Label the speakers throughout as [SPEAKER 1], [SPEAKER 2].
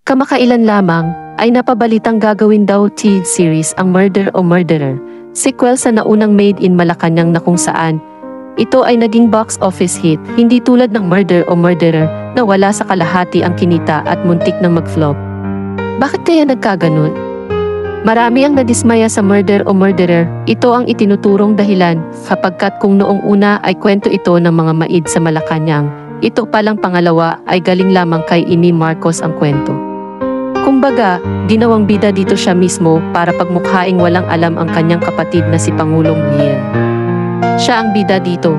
[SPEAKER 1] Kamakailan lamang ay napabalitang gagawin daw TV series ang Murder o Murderer, sequel sa naunang Made in Malacanang na kung saan ito ay naging box office hit, hindi tulad ng Murder o Murderer na wala sa kalahati ang kinita at muntik ng mag-flop. Bakit kaya nagkaganon? Marami ang nadismaya sa Murder o Murderer. Ito ang itinuturong dahilan kapagkat kung noong una ay kwento ito ng mga maid sa Malacanang, ito palang pangalawa ay galing lamang kay Amy Marcos ang kwento. Kumbaga, ginawang bida dito siya mismo para pagmukhaing walang alam ang kanyang kapatid na si Pangulong Liel. Siya ang bida dito.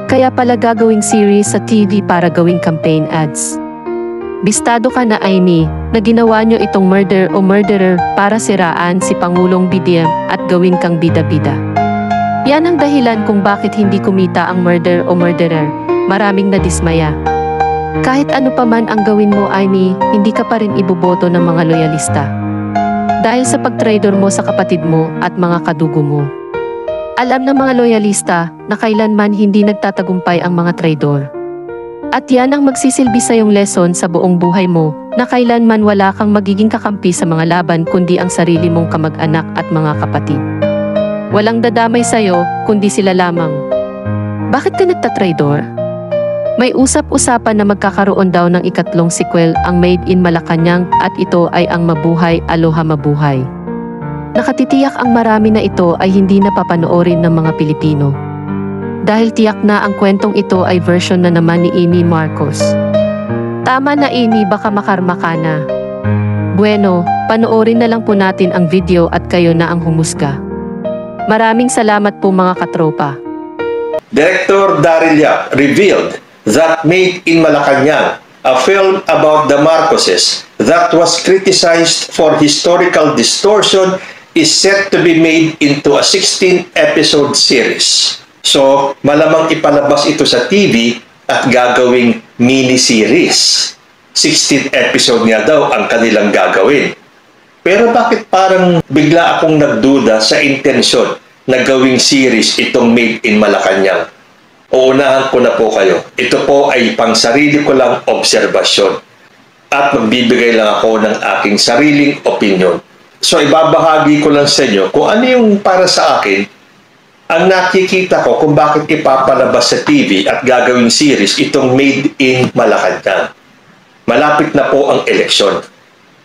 [SPEAKER 1] Kaya pala gagawing series sa TV para gawing campaign ads. Bistado ka na Amy, na ginawa nyo itong Murder o Murderer para siraan si Pangulong BBM at gawin kang bida-bida. Yan ang dahilan kung bakit hindi kumita ang Murder o Murderer. Maraming nadismaya. Kahit ano pa man ang gawin mo Amy, hindi ka pa rin iboboto ng mga loyalista. Dahil sa pagtraidor mo sa kapatid mo at mga kadugo mo. Alam ng mga loyalista na kailanman hindi nagtatagumpay ang mga traidor. At yan ang magsisilbi sa iyong lesson sa buong buhay mo na kailanman wala kang magiging kakampi sa mga laban kundi ang sarili mong kamag-anak at mga kapatid. Walang dadamay sa iyo kundi sila lamang. Bakit ka nagtatraidor? May usap-usapan na magkakaroon daw ng ikatlong sequel ang Made in Malacanang at ito ay ang Mabuhay Aloha Mabuhay. Nakatitiyak ang marami na ito ay hindi napapanoorin ng mga Pilipino. Dahil tiyak na ang kwentong ito ay version na naman ni Amy Marcos. Tama na Amy, baka makarma ka na. Bueno, panoorin na lang po natin ang video at kayo na ang humusga. Maraming salamat po mga katropa.
[SPEAKER 2] Director Daryl Yap revealed that Made in Malacanang, a film about the Marcoses that was criticized for historical distortion, is set to be made into a 16-episode series. So, malamang ipalabas ito sa TV at gagawing mini-series. 16 episode nga daw ang kanilang gagawin. Pero bakit parang bigla akong nagduda sa intensyon na gawing series itong Made in Malacanang? Uunahan ko na po kayo. Ito po ay pang sarili ko lang obserbasyon. At magbibigay lang ako ng aking sariling opinion. So ibabahagi ko lang sa inyo kung ano yung para sa akin ang nakikita ko kung bakit ipapalabas sa TV at gagawing series itong Made in Malacanang. Malapit na po ang eleksyon.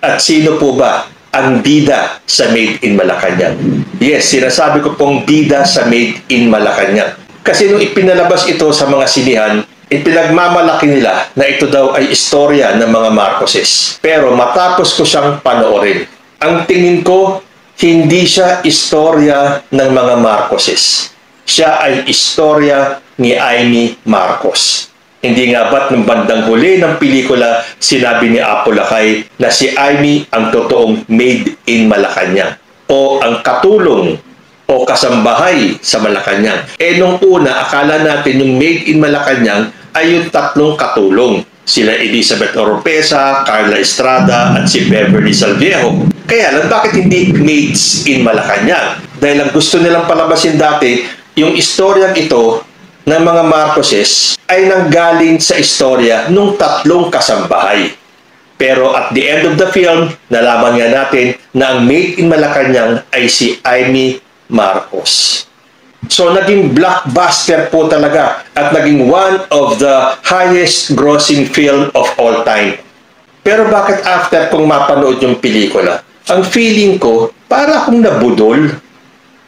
[SPEAKER 2] At sino po ba ang bida sa Made in Malacanang? Yes, sinasabi ko pong bida sa Made in Malacanang. Kasi nung ipinalabas ito sa mga sinihan, ipinagmamalaki nila na ito daw ay istorya ng mga Marcoses. Pero matapos ko siyang panoorin, ang tingin ko, hindi siya istorya ng mga Marcoses. Siya ay istorya ni Amy Marcos. Hindi nga ba't ng bandang huli ng pelikula, sinabi ni Apo Lakay na si Amy ang totoong Made in Malacanang o ang katulong o kasambahay sa Malacanang. Nung una, akala natin yung Made in Malacanang ay yung tatlong katulong. Sila Elizabeth Oropesa, Carla Estrada, at si Beverly Salviejo. Kaya lang, bakit hindi Maids in Malacanang? Dahil ang gusto nilang palabasin dati, yung istoryang ito ng mga Marcoses ay nanggaling sa istorya ng tatlong kasambahay. Pero at the end of the film, nalaman nga natin na ang Made in Malacanang ay si Amy Marcos. So naging blockbuster po talaga at naging one of the highest grossing film of all time. Pero bakit after kong mapanood yung pelikula, ang feeling ko para akong nabudol.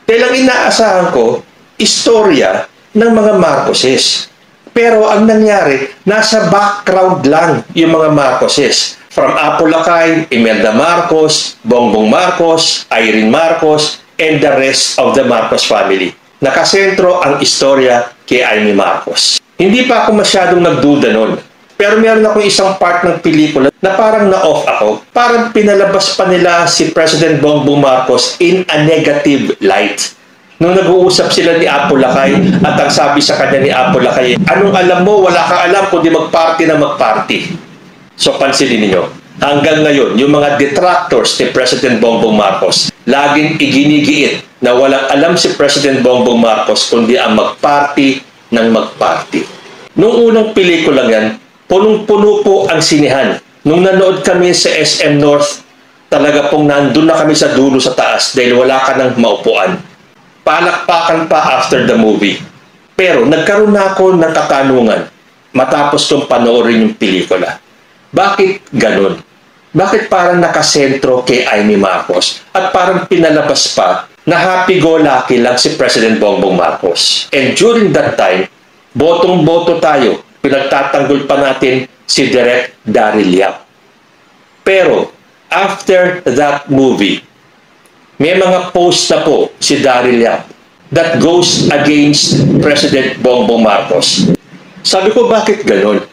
[SPEAKER 2] Dahil ang inaasahan ko, istorya ng mga Marcoses. Pero ang nangyari, nasa background lang yung mga Marcoses. From Apo Lakay, Imelda Marcos, Bongbong Marcos, Irene Marcos, and the rest of the Marcos family. Nakasentro ang istorya kay Amy Marcos. Hindi pa ako masyadong nagduda nun. Pero meron akong isang part ng pelikula na parang na-off ako. Parang pinalabas pa nila si President Bongbong Marcos in a negative light. Nung nag-uusap sila ni Apo Lakay at ang sabi sa kanya ni Apo Lakay, anong alam mo? Wala kang alam kundi mag-party na mag-party. So pansinin niyo, hanggang ngayon, yung mga detractors ni President Bongbong Marcos, laging iginigiit na walang alam si President Bongbong Marcos kundi ang magparty ng magparty. Noong unang pelikulang yan, punong-puno po ang sinihan. Nung nanood kami sa SM North, talaga pong nandun na kami sa dulo sa taas dahil wala ka ng maupuan. Palakpakan pa after the movie. Pero nagkaroon na ako ng katanungan matapos kong panoorin yung pelikula. Bakit ganun? Bakit parang nakasentro kay Amy Marcos at parang pinalabas pa na happy-go-lucky lang si President Bongbong Marcos? And during that time, botong-boto tayo. Pinagtatanggol pa natin si Direk Daryl Yap. Pero after that movie, may mga post na po si Daryl Yap that goes against President Bongbong Marcos. Sabi ko, bakit ganun?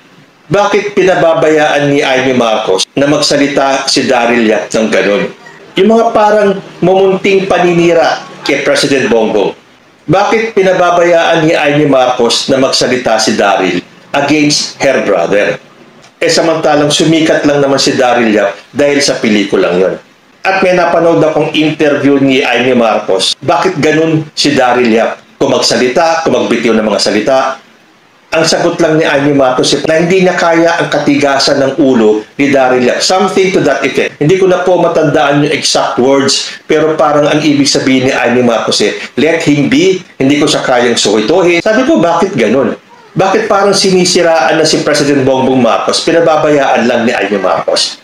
[SPEAKER 2] Bakit pinababayaan ni Amy Marcos na magsalita si Daryl Yap ng ganun? Yung mga parang mumunting paninira kay President Bongbong. Bakit pinababayaan ni Amy Marcos na magsalita si Daryl against her brother? Samantalang sumikat lang naman si Daryl Yap dahil sa pelikulang yon. At may napanood akong interview ni Amy Marcos. Bakit ganun si Daryl Yap? Kung magsalita, kung magbitiw ng mga salita, ang sagot lang ni Amy Marcos na hindi niya kaya ang katigasan ng ulo ni Daryl Yap. Something to that effect. Hindi ko na po matandaan yung exact words, pero parang ang ibig sabihin ni Amy Marcos let him be, hindi ko siya kayang suhituhin. Sabi ko, bakit ganun? Bakit parang sinisiraan na si President Bongbong Marcos, pinababayaan lang ni Amy Marcos?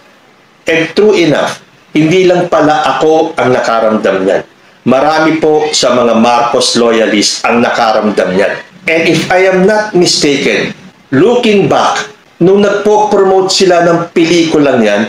[SPEAKER 2] And true enough, hindi lang pala ako ang nakaramdam niyan. Marami po sa mga Marcos loyalist ang nakaramdam niyan. And if I am not mistaken, looking back, nung nagpo-promote sila ng pelikulang yan,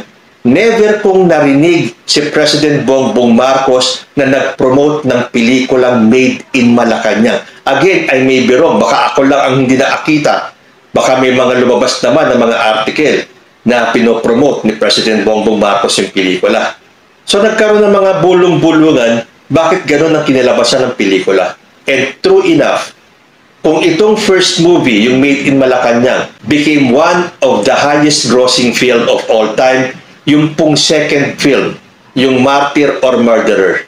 [SPEAKER 2] never kong narinig si President Bongbong Marcos na nag-promote ng pelikulang Made in Malacanang. Again, I may be wrong. Baka ako lang ang hindi nakakita. Baka may mga lumabas naman ng mga article na pinopromote ni President Bongbong Marcos yung pelikula. So nagkaroon ng mga bulong-bulungan, bakit ganun ang kinalabasan ng pelikula? And true enough, kung itong first movie, yung Made in Malacanang, became one of the highest grossing film of all time, yung pong second film, yung Martyr or Murderer,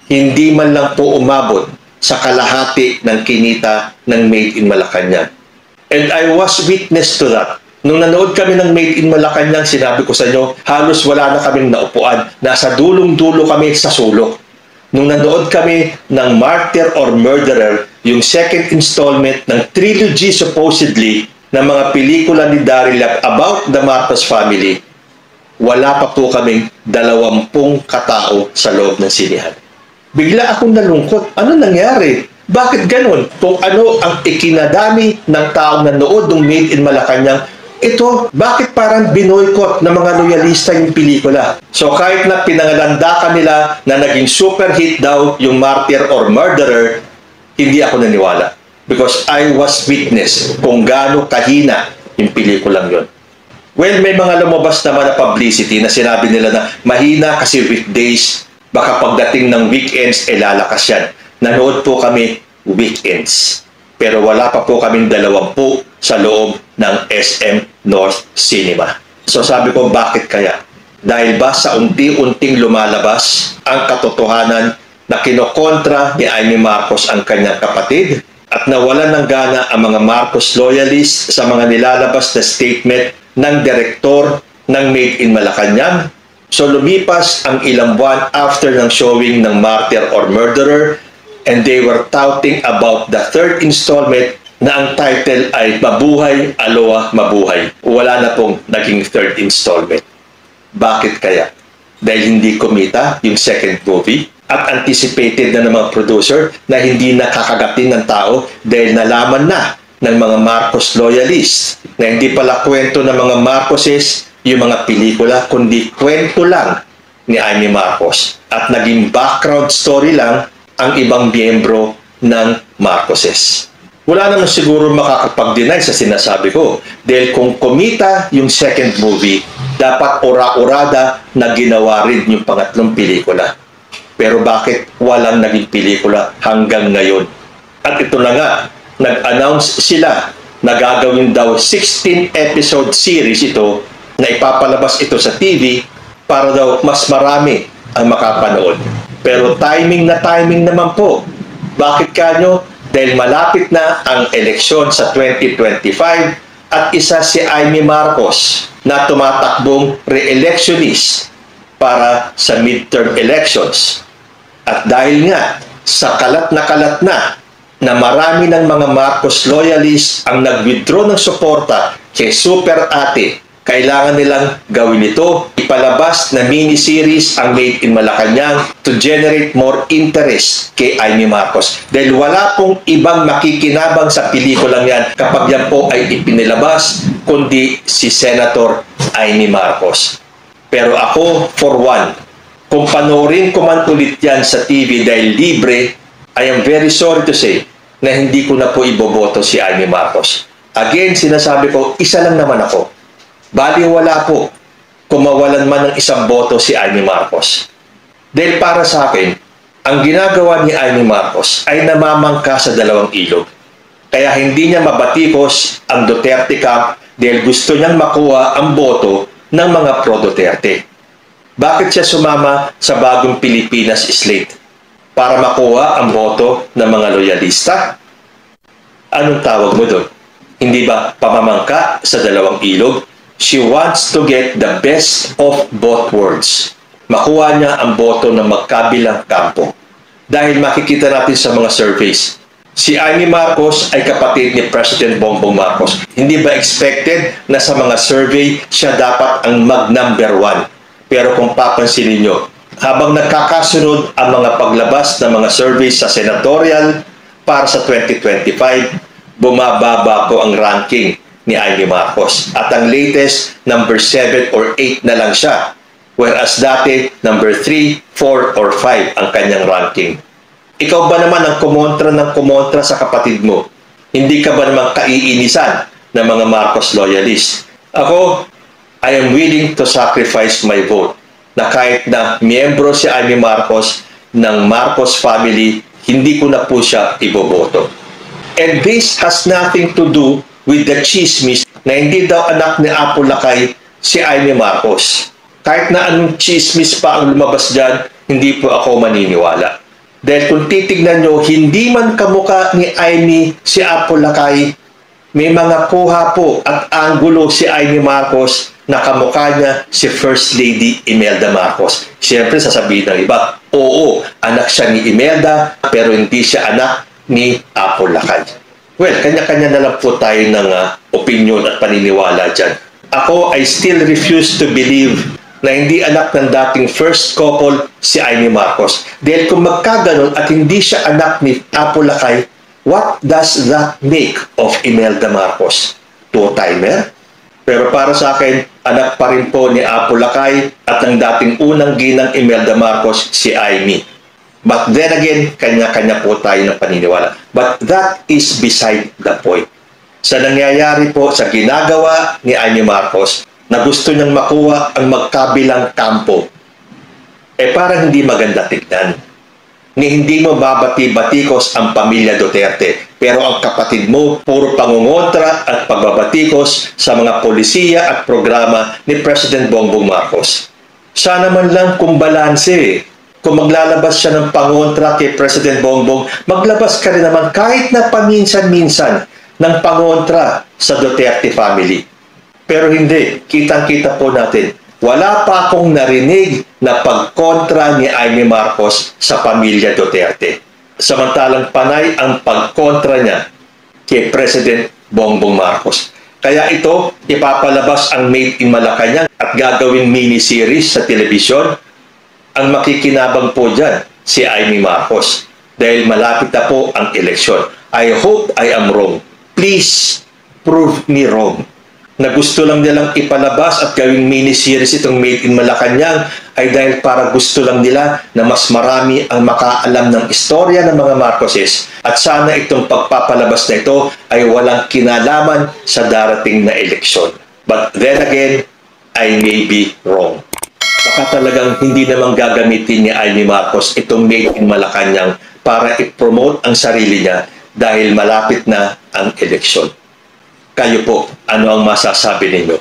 [SPEAKER 2] hindi man lang po umabot sa kalahati ng kinita ng Made in Malacanang. And I was witness to that. Nung nanood kami ng Made in Malacanang, sinabi ko sa inyo, halos wala na kaming naupuan. Nasa dulong-dulo kami sa sulok. Nung nanood kami ng Martyr or Murderer, yung second installment ng trilogy supposedly ng mga pelikula ni Daryl Yap about the Marcos family, wala pa po kaming 20 katao sa loob ng sinihan. Bigla akong nalungkot. Ano nangyari? Bakit ganun? Kung ano ang ikinadami ng taong nanood ng Made in Malacanang, ito, bakit parang binoykot ng mga loyalista yung pelikula? So kahit na pinangalanda nila na naging super hit daw yung Martyr or Murderer, hindi ako naniwala. Because I was witness kung gaano kahina yung pelikulang yon. Well, may mga lumabas naman na publicity na sinabi nila na mahina kasi weekdays, baka pagdating ng weekends, lalakas yan. Nanood po kami weekends. Pero wala pa po kaming 20 sa loob ng SM North Cinema. So sabi ko, bakit kaya? Dahil ba sa unti-unting lumalabas ang katotohanan na kinokontra ni Amy Marcos ang kanyang kapatid at nawalan ng gana ang mga Marcos loyalists sa mga nilalabas na statement ng direktor ng Made in Malacanang? So lumipas ang ilang buwan after ng showing ng Martyr or Murderer, and they were touting about the third installment na ang title ay Mabuhay, Aloha, Mabuhay. Wala na pong naging third installment. Bakit kaya? Dahil hindi kumita yung second movie at anticipated na ng mga producer na hindi nakakagatin ng tao dahil nalaman na ng mga Marcos loyalists na hindi pala kwento ng mga Marcoses yung mga pelikula, kundi kwento lang ni Amy Marcos at naging background story lang ang ibang miyembro ng Marcoses. Wala naman siguro makakapag-deny sa sinasabi ko dahil kung kumita yung second movie, dapat ora-orada na ginawa rin yung pangatlong pelikula. Pero bakit walang naging pelikula hanggang ngayon? At ito na nga, nag-announce sila na gagawin daw 16-episode series ito na ipapalabas ito sa TV para daw mas marami ang makapanood. Pero timing naman po. Bakit kanyo? Dahil malapit na ang eleksyon sa 2025 at isa si Amy Marcos na tumatakbong re-electionist para sa midterm elections. At dahil nga sa kalat na marami ng mga Marcos loyalists ang nag-withdraw ng suporta kay Super Ate, kailangan nilang gawin ito. Ipalabas na mini-series ang Made in Malacanang to generate more interest kay Amy Marcos. Dahil wala pong ibang makikinabang sa pelikulang yan kapag yan po ay ipinilabas, kundi si Senator Amy Marcos. Pero ako, for one, kung panoorin ko man ulit yan sa TV dahil libre, I am very sorry to say na hindi ko na po iboboto si Amy Marcos. Again, sinasabi ko, isa lang naman ako. Bali wala po kung mawalan man ng isang boto si Amy Marcos. Dahil para sa akin, ang ginagawa ni Amy Marcos ay namamangka sa dalawang ilog. Kaya hindi niya mabatikos ang Duterte camp dahil gusto niyang makuha ang boto ng mga pro-Duterte. Bakit siya sumama sa Bagong Pilipinas slate? Para makuha ang boto ng mga loyalista? Anong tawag mo doon? Hindi ba pamamangka sa dalawang ilog? She wants to get the best of both worlds. Makuha niya ang boto ng magkabilang kampo. Dahil makikita natin sa mga surveys, si Amy Marcos ay kapatid ni President Bongbong Marcos. Hindi ba expected na sa mga survey siya dapat ang mag-number 1? Pero kung papansinin niyo, habang nagkakasunod ang mga paglabas ng mga surveys sa senatorial para sa 2025, bumababa po ang ranking ni Amy Marcos. At ang latest, number 7 or 8 na lang siya. Whereas dati, number 3, 4, or 5 ang kanyang ranking. Ikaw ba naman ang kumontra sa kapatid mo? Hindi ka ba naman kaiinisan ng mga Marcos loyalists? Ako, I am willing to sacrifice my vote na kahit na miyembro si Amy Marcos ng Marcos family, hindi ko na po siya iboboto. And this has nothing to do with the chismis na hindi daw anak ni Apo Lakay si Amy Marcos. Kahit na anong chismis pa ang lumabas dyan, hindi po ako maniniwala. Dahil kung titignan nyo, hindi man kamukha ni Amy si Apo Lakay, may mga kuha po at anggulo si Amy Marcos na kamukha niya si First Lady Imelda Marcos. Siyempre, sasabihin ng iba, oo, anak siya ni Imelda, pero hindi siya anak ni Apo Lakay. Well, kanya-kanya na lang po tayo ng opinion at paniniwala dyan. Ako, I still refuse to believe na hindi anak ng dating first couple si Amy Marcos. Dahil kung magkaganon at hindi siya anak ni Apo Lakay, what does that make of Imelda Marcos? Two-timer? Pero para sa akin, anak pa rin po ni Apo Lakay at ang dating unang ginang Imelda Marcos si Amy. But then again, kanya-kanya po tayo ng paniniwala. But that is beside the point. Sa nangyayari po sa ginagawa ni Amy Marcos na gusto niyang makuha ang magkabilang kampo, parang hindi maganda tignan. Hindi mo babati-batikos ang pamilya Duterte. Pero ang kapatid mo, puro pangungontra at pagbabatikos sa mga polisiya at programa ni President Bongbong Marcos. Sana man lang kung balanse. Kung maglalabas siya ng pangontra kay President Bongbong, maglabas ka rin naman kahit na paminsan-minsan ng pangontra sa Duterte family. Pero hindi, kitang-kita po natin, wala pa akong narinig na pagkontra ni Amy Marcos sa pamilya Duterte. Samantalang panay ang pagkontra niya kay President Bongbong Marcos. Kaya ito, ipapalabas ang Made in Malacanang at gagawin mini-series sa telebisyon. Ang makikinabang po dyan, si Amy Marcos. Dahil malapit na po ang eleksyon. I hope I am wrong. Please, prove me wrong. Na gusto lang nilang ipalabas at gawing mini-series itong Made in Malacanang ay dahil para gusto lang nila na mas marami ang makaalam ng istorya ng mga Marcoses at sana itong pagpapalabas na ito ay walang kinalaman sa darating na eleksyon. But then again, I may be wrong. Baka talagang hindi naman gagamitin ni Amy Marcos itong Made in Malacanang para i-promote ang sarili niya dahil malapit na ang eleksyon. Kayo po, ano ang masasabi ninyo?